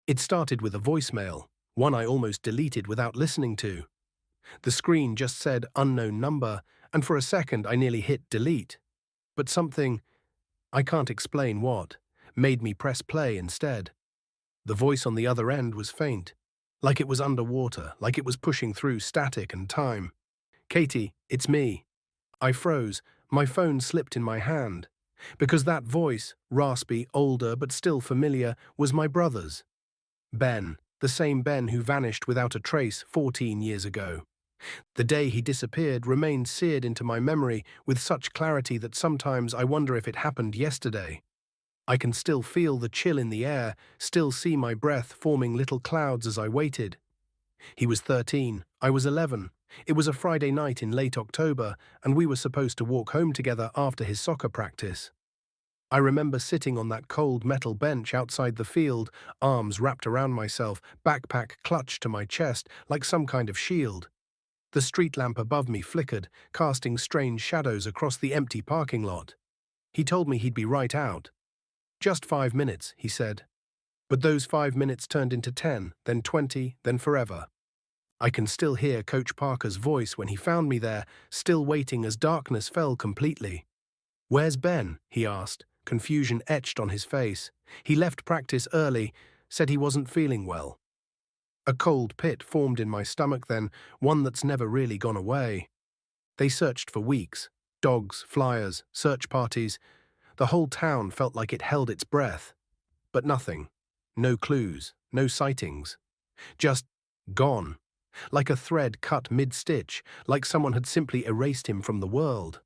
It started with a voicemail, one I almost deleted without listening to. The screen just said unknown number, and for a second I nearly hit delete. But something, I can't explain what, made me press play instead. The voice on the other end was faint, like it was underwater, like it was pushing through static and time. "Katie, it's me." I froze, my phone slipped in my hand. Because that voice, raspy, older but still familiar, was my brother's. Ben, the same Ben who vanished without a trace 14 years ago. The day he disappeared remained seared into my memory with such clarity that sometimes I wonder if it happened yesterday. I can still feel the chill in the air, still see my breath forming little clouds as I waited. He was 13, I was 11. It was a Friday night in late October, and we were supposed to walk home together after his soccer practice. I remember sitting on that cold metal bench outside the field, arms wrapped around myself, backpack clutched to my chest like some kind of shield. The street lamp above me flickered, casting strange shadows across the empty parking lot. He told me he'd be right out. "Just 5 minutes," he said. But those 5 minutes turned into 10, then 20, then forever. I can still hear Coach Parker's voice when he found me there, still waiting as darkness fell completely. "Where's Ben?" he asked, confusion etched on his face. He left practice early, said he wasn't feeling well. A cold pit formed in my stomach then, one that's never really gone away. They searched for weeks. Dogs, flyers, search parties. The whole town felt like it held its breath. But nothing. No clues, no sightings. Just gone. Like a thread cut mid-stitch, like someone had simply erased him from the world.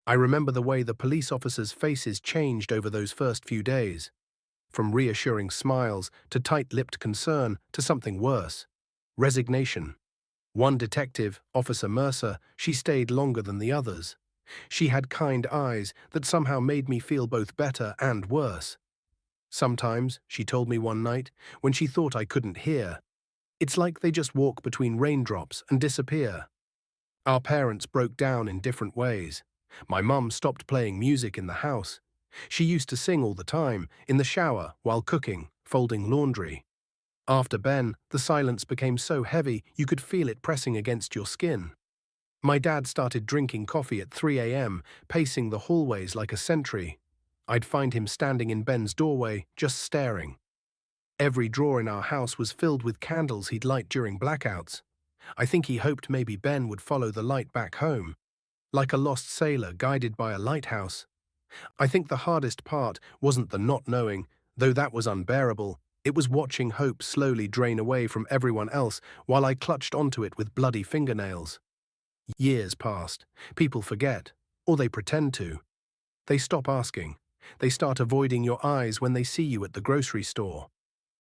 I remember the way the police officers' faces changed over those first few days. From reassuring smiles to tight-lipped concern to something worse. Resignation. One detective, Officer Mercer, she stayed longer than the others. She had kind eyes that somehow made me feel both better and worse. Sometimes, she told me one night, when she thought I couldn't hear, it's like they just walk between raindrops and disappear. Our parents broke down in different ways. My mum stopped playing music in the house. She used to sing all the time, in the shower, while cooking, folding laundry. After Ben, the silence became so heavy you could feel it pressing against your skin. My dad started drinking coffee at 3 a.m., pacing the hallways like a sentry. I'd find him standing in Ben's doorway, just staring. Every drawer in our house was filled with candles he'd light during blackouts. I think he hoped maybe Ben would follow the light back home, like a lost sailor guided by a lighthouse. I think the hardest part wasn't the not knowing, though that was unbearable. It was watching hope slowly drain away from everyone else while I clutched onto it with bloody fingernails. Years passed. People forget, or they pretend to. They stop asking. They start avoiding your eyes when they see you at the grocery store.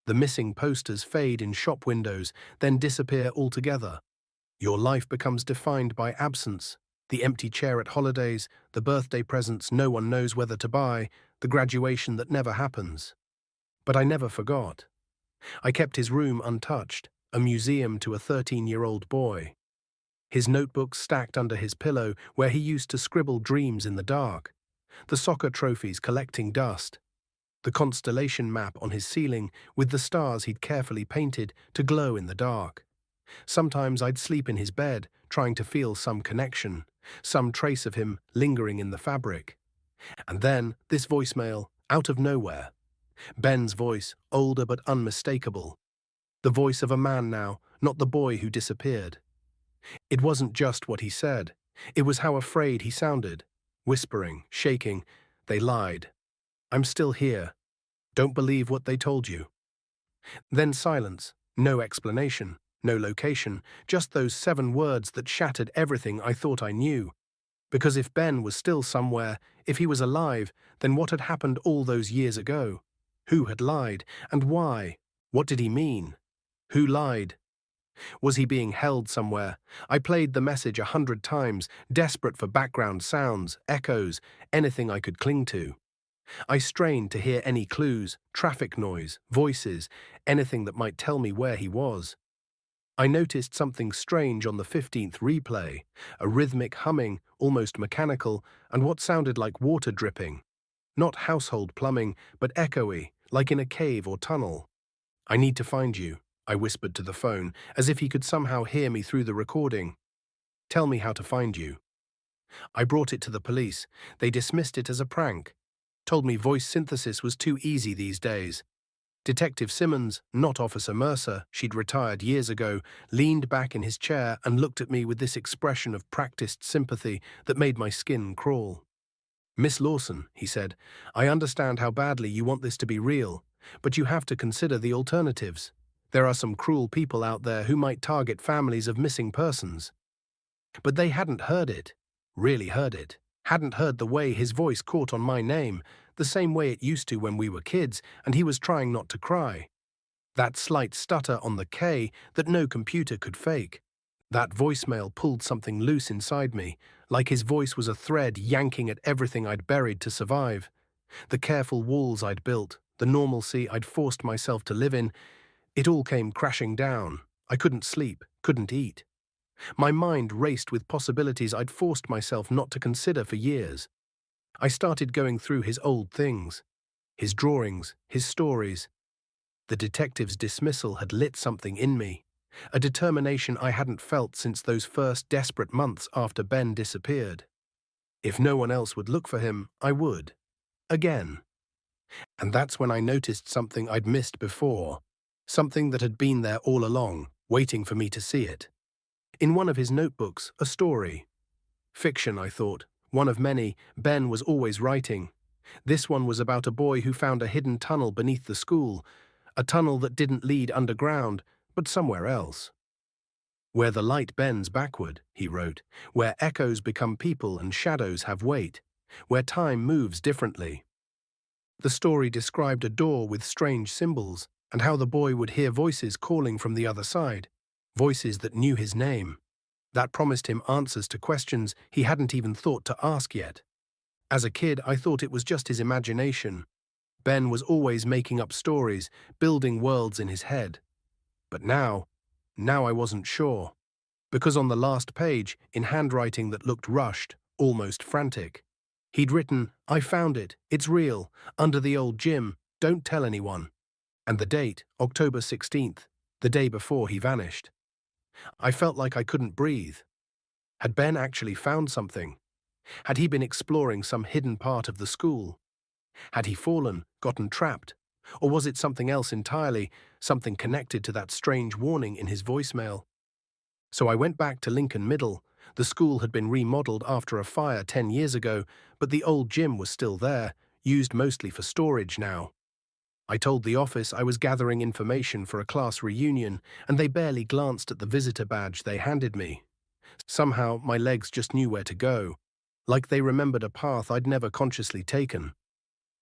The missing posters fade in shop windows, then disappear altogether. Your life becomes defined by absence. The empty chair at holidays, the birthday presents no one knows whether to buy, the graduation that never happens. But I never forgot. I kept his room untouched, a museum to a 13-year-old boy. His notebooks stacked under his pillow where he used to scribble dreams in the dark. The soccer trophies collecting dust. The constellation map on his ceiling with the stars he'd carefully painted to glow in the dark. Sometimes I'd sleep in his bed, trying to feel some connection, some trace of him lingering in the fabric. And then this voicemail, out of nowhere. Ben's voice, older but unmistakable. The voice of a man now, not the boy who disappeared. It wasn't just what he said. It was how afraid he sounded. Whispering, shaking. "They lied. I'm still here. Don't believe what they told you." Then silence. No explanation. No location. Just those 7 words that shattered everything I thought I knew. Because if Ben was still somewhere, if he was alive, then what had happened all those years ago? Who had lied? And why? What did he mean? Who lied? Was he being held somewhere? I played the message 100 times, desperate for background sounds, echoes, anything I could cling to. I strained to hear any clues, traffic noise, voices, anything that might tell me where he was. I noticed something strange on the 15th replay, a rhythmic humming, almost mechanical, and what sounded like water dripping. Not household plumbing, but echoey, like in a cave or tunnel. "I need to find you," I whispered to the phone, as if he could somehow hear me through the recording. "Tell me how to find you." I brought it to the police. They dismissed it as a prank. Told me voice synthesis was too easy these days. Detective Simmons, not Officer Mercer, she'd retired years ago, leaned back in his chair and looked at me with this expression of practiced sympathy that made my skin crawl. "Miss Lawson," he said, "I understand how badly you want this to be real, but you have to consider the alternatives. There are some cruel people out there who might target families of missing persons." But they hadn't heard it, really heard it, hadn't heard the way his voice caught on my name, the same way it used to when we were kids and he was trying not to cry. That slight stutter on the K that no computer could fake. That voicemail pulled something loose inside me, like his voice was a thread yanking at everything I'd buried to survive. The careful walls I'd built, the normalcy I'd forced myself to live in, it all came crashing down. I couldn't sleep, couldn't eat. My mind raced with possibilities I'd forced myself not to consider for years. I started going through his old things, his drawings, his stories. The detective's dismissal had lit something in me, a determination I hadn't felt since those first desperate months after Ben disappeared. If no one else would look for him, I would. Again. And that's when I noticed something I'd missed before, something that had been there all along, waiting for me to see it. In one of his notebooks, a story. Fiction, I thought. One of many Ben was always writing. This one was about a boy who found a hidden tunnel beneath the school, a tunnel that didn't lead underground, but somewhere else. "Where the light bends backward," he wrote, "where echoes become people and shadows have weight, where time moves differently." The story described a door with strange symbols, and how the boy would hear voices calling from the other side, voices that knew his name, that promised him answers to questions he hadn't even thought to ask yet. As a kid, I thought it was just his imagination. Ben was always making up stories, building worlds in his head. But now I wasn't sure. Because on the last page, in handwriting that looked rushed, almost frantic, he'd written, "I found it, it's real, under the old gym, don't tell anyone." And the date, October 16th, the day before he vanished. I felt like I couldn't breathe. Had Ben actually found something? Had he been exploring some hidden part of the school? Had he fallen, gotten trapped? Or was it something else entirely, something connected to that strange warning in his voicemail? So I went back to Lincoln Middle. The school had been remodeled after a fire 10 years ago, but the old gym was still there, used mostly for storage now. I told the office I was gathering information for a class reunion, and they barely glanced at the visitor badge they handed me. Somehow, my legs just knew where to go, like they remembered a path I'd never consciously taken.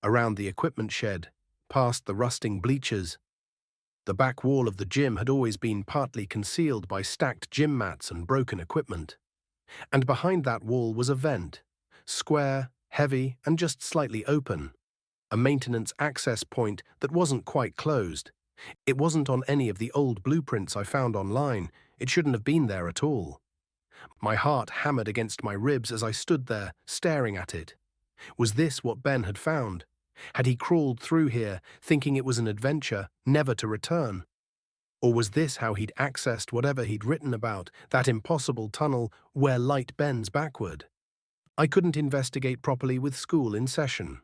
Around the equipment shed, past the rusting bleachers. The back wall of the gym had always been partly concealed by stacked gym mats and broken equipment. And behind that wall was a vent, square, heavy, and just slightly open. A maintenance access point that wasn't quite closed. It wasn't on any of the old blueprints I found online. It shouldn't have been there at all. My heart hammered against my ribs as I stood there, staring at it. Was this what Ben had found? Had he crawled through here, thinking it was an adventure, never to return? Or was this how he'd accessed whatever he'd written about, that impossible tunnel where light bends backward? I couldn't investigate properly with school in session.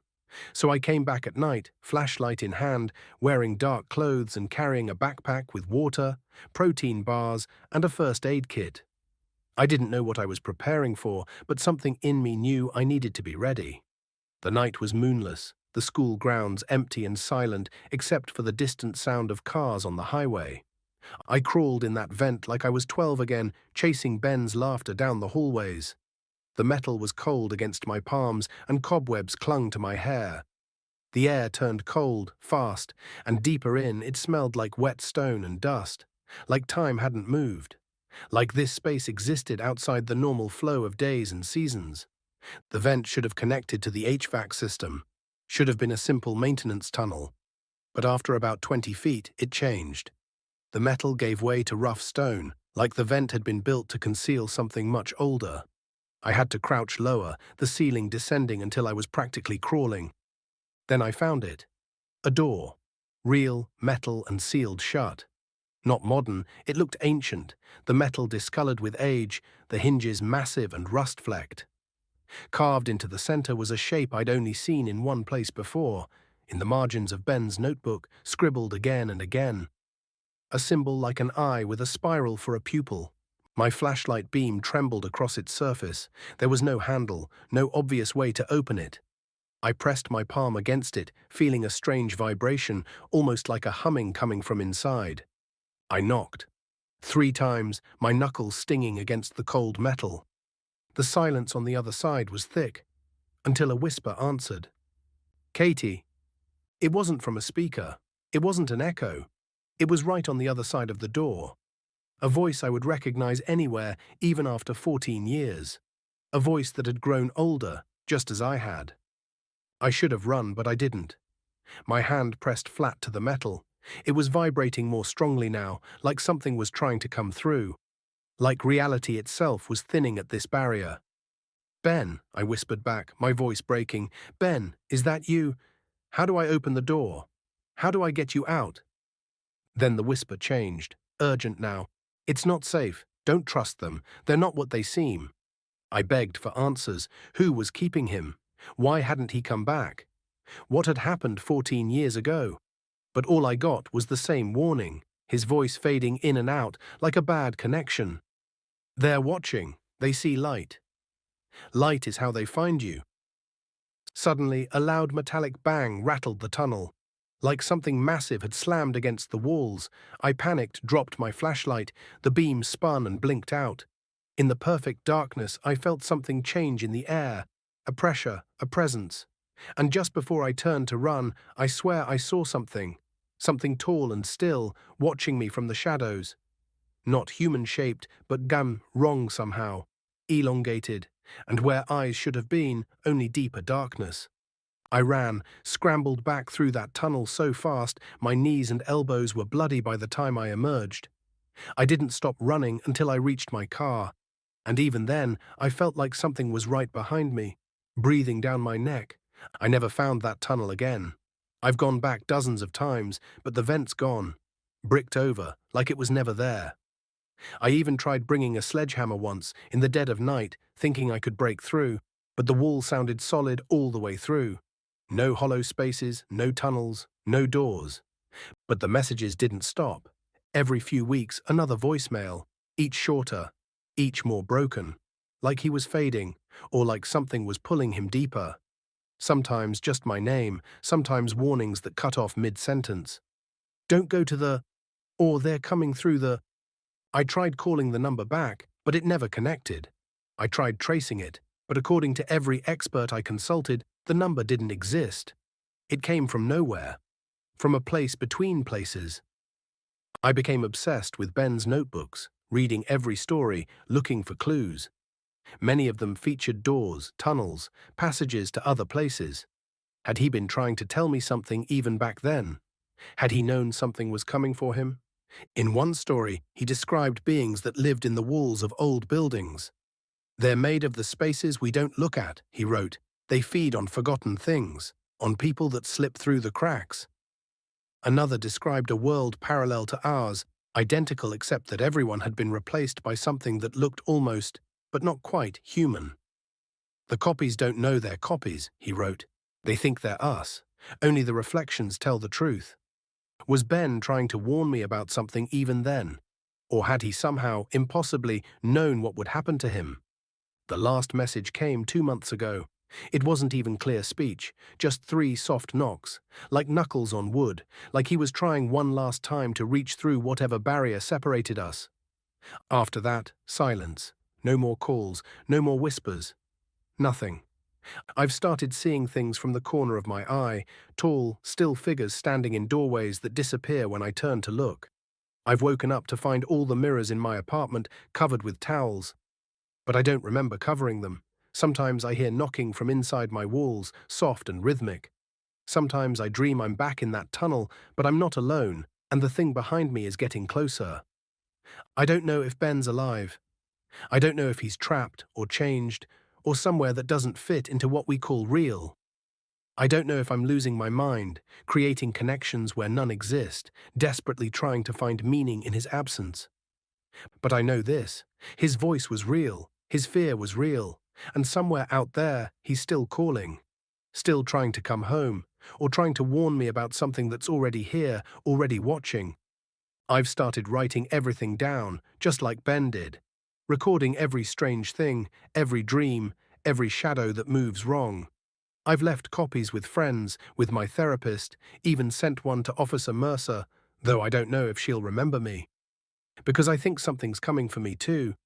So I came back at night, flashlight in hand, wearing dark clothes and carrying a backpack with water, protein bars, and a first aid kit. I didn't know what I was preparing for, but something in me knew I needed to be ready. The night was moonless, the school grounds empty and silent except for the distant sound of cars on the highway. I crawled in that vent like I was 12 again, chasing Ben's laughter down the hallways. The metal was cold against my palms and cobwebs clung to my hair. The air turned cold, fast, and deeper in it smelled like wet stone and dust, like time hadn't moved, like this space existed outside the normal flow of days and seasons. The vent should have connected to the HVAC system, should have been a simple maintenance tunnel. But after about 20 feet, it changed. The metal gave way to rough stone, like the vent had been built to conceal something much older. I had to crouch lower, the ceiling descending until I was practically crawling. Then I found it. A door. Real, metal and sealed shut. Not modern, it looked ancient, the metal discolored with age, the hinges massive and rust-flecked. Carved into the center was a shape I'd only seen in one place before, in the margins of Ben's notebook, scribbled again and again. A symbol like an eye with a spiral for a pupil. My flashlight beam trembled across its surface. There was no handle, no obvious way to open it. I pressed my palm against it, feeling a strange vibration, almost like a humming coming from inside. I knocked. 3 times, my knuckles stinging against the cold metal. The silence on the other side was thick, until a whisper answered. Katie. It wasn't from a speaker. It wasn't an echo. It was right on the other side of the door. A voice I would recognize anywhere, even after 14 years. A voice that had grown older, just as I had. I should have run, but I didn't. My hand pressed flat to the metal. It was vibrating more strongly now, like something was trying to come through. Like reality itself was thinning at this barrier. Ben, I whispered back, my voice breaking. Ben, is that you? How do I open the door? How do I get you out? Then the whisper changed, urgent now. It's not safe. Don't trust them. They're not what they seem. I begged for answers. Who was keeping him? Why hadn't he come back? What had happened 14 years ago? But all I got was the same warning, his voice fading in and out like a bad connection. They're watching. They see light. Light is how they find you. Suddenly, a loud metallic bang rattled the tunnel. Like something massive had slammed against the walls, I panicked, dropped my flashlight, the beam spun and blinked out. In the perfect darkness, I felt something change in the air, a pressure, a presence. And just before I turned to run, I swear I saw something tall and still, watching me from the shadows. Not human-shaped, but wrong somehow, elongated, and where eyes should have been, only deeper darkness. I ran, scrambled back through that tunnel so fast my knees and elbows were bloody by the time I emerged. I didn't stop running until I reached my car, and even then I felt like something was right behind me, breathing down my neck. I never found that tunnel again. I've gone back dozens of times, but the vent's gone, bricked over, like it was never there. I even tried bringing a sledgehammer once, in the dead of night, thinking I could break through, but the wall sounded solid all the way through. No hollow spaces, no tunnels, no doors. But the messages didn't stop. Every few weeks, another voicemail, each shorter, each more broken, like he was fading, or like something was pulling him deeper. Sometimes just my name, sometimes warnings that cut off mid-sentence. Don't go to the, or they're coming through the. I tried calling the number back, but it never connected. I tried tracing it, but according to every expert I consulted, the number didn't exist. It came from nowhere, from a place between places. I became obsessed with Ben's notebooks, reading every story, looking for clues. Many of them featured doors, tunnels, passages to other places. Had he been trying to tell me something even back then? Had he known something was coming for him? In one story, he described beings that lived in the walls of old buildings. They're made of the spaces we don't look at, he wrote. They feed on forgotten things, on people that slip through the cracks. Another described a world parallel to ours, identical except that everyone had been replaced by something that looked almost, but not quite, human. The copies don't know they're copies, he wrote. They think they're us. Only the reflections tell the truth. Was Ben trying to warn me about something even then? Or had he somehow, impossibly, known what would happen to him? The last message came 2 months ago. It wasn't even clear speech, just 3 soft knocks, like knuckles on wood, like he was trying one last time to reach through whatever barrier separated us. After that, silence. No more calls, no more whispers. Nothing. I've started seeing things from the corner of my eye, tall, still figures standing in doorways that disappear when I turn to look. I've woken up to find all the mirrors in my apartment covered with towels. But I don't remember covering them. Sometimes I hear knocking from inside my walls, soft and rhythmic. Sometimes I dream I'm back in that tunnel, but I'm not alone, and the thing behind me is getting closer. I don't know if Ben's alive. I don't know if he's trapped or changed, or somewhere that doesn't fit into what we call real. I don't know if I'm losing my mind, creating connections where none exist, desperately trying to find meaning in his absence. But I know this: his voice was real, his fear was real, and somewhere out there, he's still calling. Still trying to come home, or trying to warn me about something that's already here, already watching. I've started writing everything down, just like Ben did. Recording every strange thing, every dream, every shadow that moves wrong. I've left copies with friends, with my therapist, even sent one to Officer Mercer, though I don't know if she'll remember me. Because I think something's coming for me too.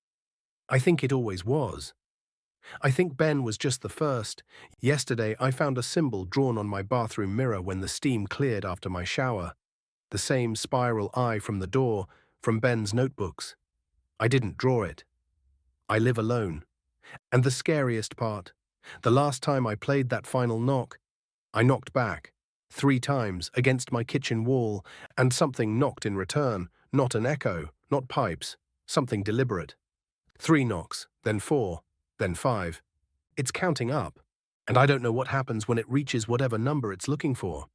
I think it always was. I think Ben was just the first. Yesterday I found a symbol drawn on my bathroom mirror when the steam cleared after my shower. The same spiral eye from the door, from Ben's notebooks. I didn't draw it. I live alone. And the scariest part, the last time I played that final knock, I knocked back, 3 times against my kitchen wall, and something knocked in return, not an echo, not pipes, something deliberate. 3 knocks, then 4, then 5. It's counting up, and I don't know what happens when it reaches whatever number it's looking for.